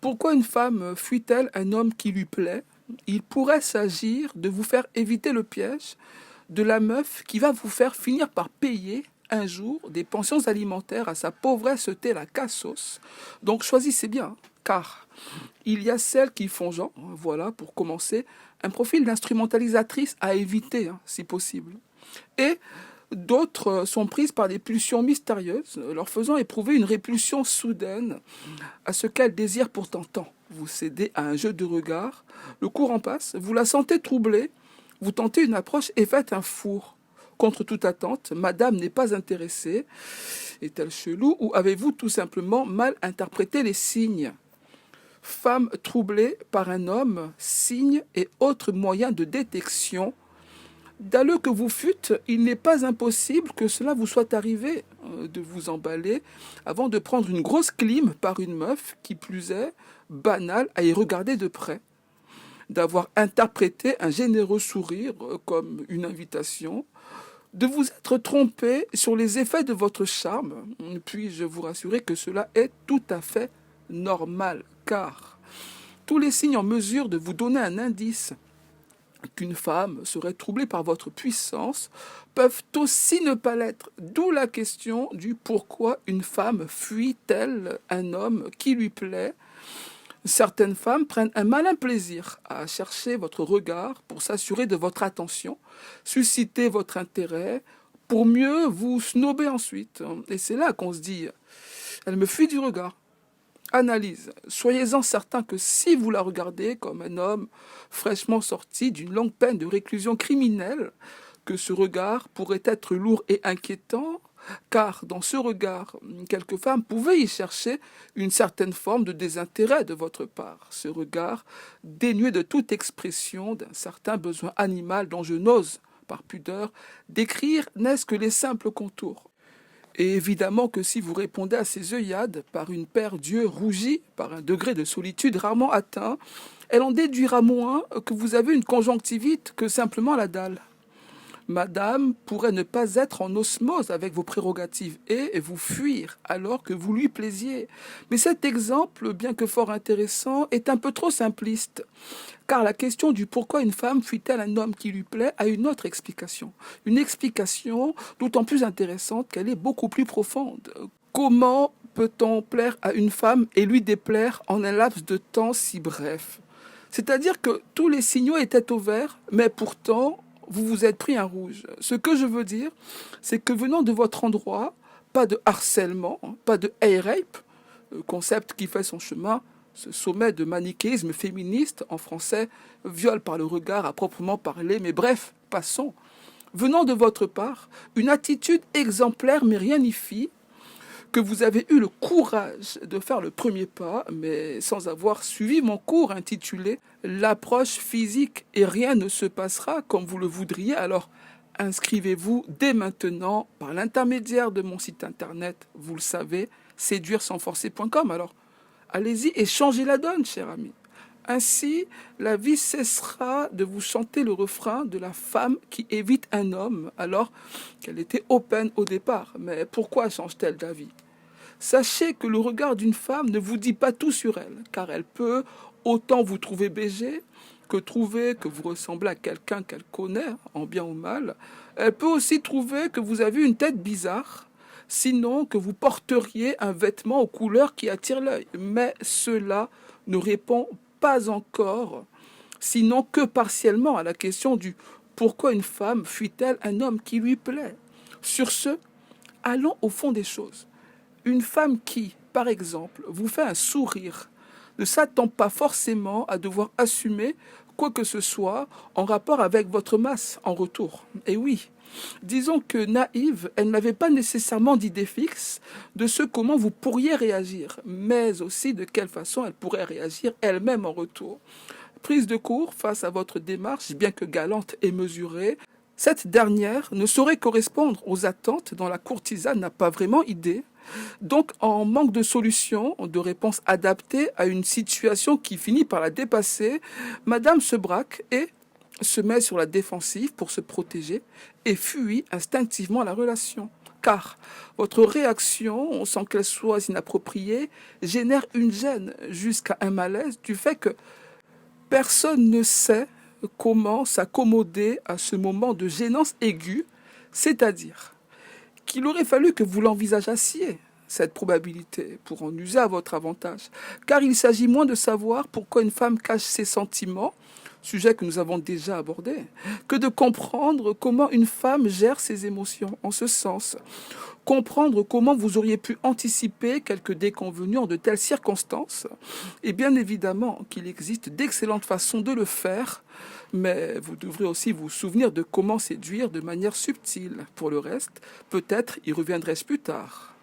Pourquoi une femme fuit-elle un homme qui lui plaît? Il pourrait s'agir de vous faire éviter le piège de la meuf qui va vous faire finir par payer un jour des pensions alimentaires à sa pauvresse la cassos. Donc choisissez bien, car il y a celles qui font genre, voilà, pour commencer, un profil d'instrumentalisatrice à éviter, si possible. Et d'autres sont prises par des pulsions mystérieuses, leur faisant éprouver une répulsion soudaine à ce qu'elles désirent pourtant tant. Vous cédez à un jeu de regard, le courant passe, vous la sentez troublée, vous tentez une approche et faites un four. Contre toute attente, madame n'est pas intéressée. Est-elle chelou ou avez-vous tout simplement mal interprété les signes? Femme troublée par un homme, signes et autres moyens de détection. D'alleux que vous fûtes, il n'est pas impossible que cela vous soit arrivé de vous emballer avant de prendre une grosse clim par une meuf, qui plus est, banale à y regarder de près, d'avoir interprété un généreux sourire comme une invitation, de vous être trompé sur les effets de votre charme. Puis-je vous rassurer que cela est tout à fait normal, car tous les signes en mesure de vous donner un indice qu'une femme serait troublée par votre puissance peuvent aussi ne pas l'être, d'où la question du pourquoi une femme fuit-elle un homme qui lui plaît. Certaines femmes prennent un malin plaisir à chercher votre regard pour s'assurer de votre attention, susciter votre intérêt, pour mieux vous snober ensuite. Et c'est là qu'on se dit, elle me fuit du regard. Analyse. Soyez-en certain que si vous la regardez comme un homme fraîchement sorti d'une longue peine de réclusion criminelle, que ce regard pourrait être lourd et inquiétant, car dans ce regard, quelques femmes pouvaient y chercher une certaine forme de désintérêt de votre part. Ce regard, dénué de toute expression d'un certain besoin animal dont je n'ose, par pudeur, décrire n'est-ce que les simples contours. Et évidemment que si vous répondez à ces œillades par une paire d'yeux rougis, par un degré de solitude rarement atteint, elle en déduira moins que vous avez une conjonctivite que simplement la dalle. Madame pourrait ne pas être en osmose avec vos prérogatives et vous fuir alors que vous lui plaisiez. Mais cet exemple, bien que fort intéressant, est un peu trop simpliste, car la question du pourquoi une femme fuit-elle un homme qui lui plaît a une autre explication. Une explication d'autant plus intéressante qu'elle est beaucoup plus profonde. Comment peut-on plaire à une femme et lui déplaire en un laps de temps si bref? C'est-à-dire que tous les signaux étaient au vert, mais pourtant vous vous êtes pris un rouge. Ce que je veux dire, c'est que venant de votre endroit, pas de harcèlement, pas de hey rape, concept qui fait son chemin, ce sommet de manichéisme féministe, en français, viol par le regard à proprement parler, mais bref, passons. Venant de votre part, une attitude exemplaire mais rien n'y fit, que vous avez eu le courage de faire le premier pas, mais sans avoir suivi mon cours intitulé «L'approche physique et rien ne se passera comme vous le voudriez». Alors, inscrivez-vous dès maintenant par l'intermédiaire de mon site internet, vous le savez, séduiresansforcer.com. Alors, allez-y et changez la donne, cher ami. Ainsi, la vie cessera de vous chanter le refrain de la femme qui évite un homme alors qu'elle était open au départ. Mais pourquoi change-t-elle d'avis? Sachez que le regard d'une femme ne vous dit pas tout sur elle, car elle peut autant vous trouver BG que trouver que vous ressemblez à quelqu'un qu'elle connaît, en bien ou mal. Elle peut aussi trouver que vous avez une tête bizarre, sinon que vous porteriez un vêtement aux couleurs qui attirent l'œil. Mais cela ne répond pas encore, sinon que partiellement, à la question du pourquoi une femme fuit-elle un homme qui lui plaît. Sur ce, allons au fond des choses. Une femme qui, par exemple, vous fait un sourire ne s'attend pas forcément à devoir assumer quoi que ce soit en rapport avec votre masse en retour. Et oui, disons que naïve, elle n'avait pas nécessairement d'idée fixe de ce comment vous pourriez réagir, mais aussi de quelle façon elle pourrait réagir elle-même en retour. Prise de court face à votre démarche, bien que galante et mesurée, cette dernière ne saurait correspondre aux attentes dont la courtisane n'a pas vraiment idée. Donc, en manque de solution, de réponse adaptée à une situation qui finit par la dépasser, madame se braque et se met sur la défensive pour se protéger et fuit instinctivement la relation. car votre réaction, sans qu'elle soit inappropriée, génère une gêne jusqu'à un malaise du fait que personne ne sait comment s'accommoder à ce moment de gênance aiguë, c'est-à-dire qu'il aurait fallu que vous l'envisagiez, cette probabilité, pour en user à votre avantage, car il s'agit moins de savoir pourquoi une femme cache ses sentiments, sujet que nous avons déjà abordé, que de comprendre comment une femme gère ses émotions. En ce sens, comprendre comment vous auriez pu anticiper quelques déconvenues en de telles circonstances. Et bien évidemment qu'il existe d'excellentes façons de le faire, mais vous devrez aussi vous souvenir de comment séduire de manière subtile. Pour le reste, peut-être y reviendrai-je plus tard.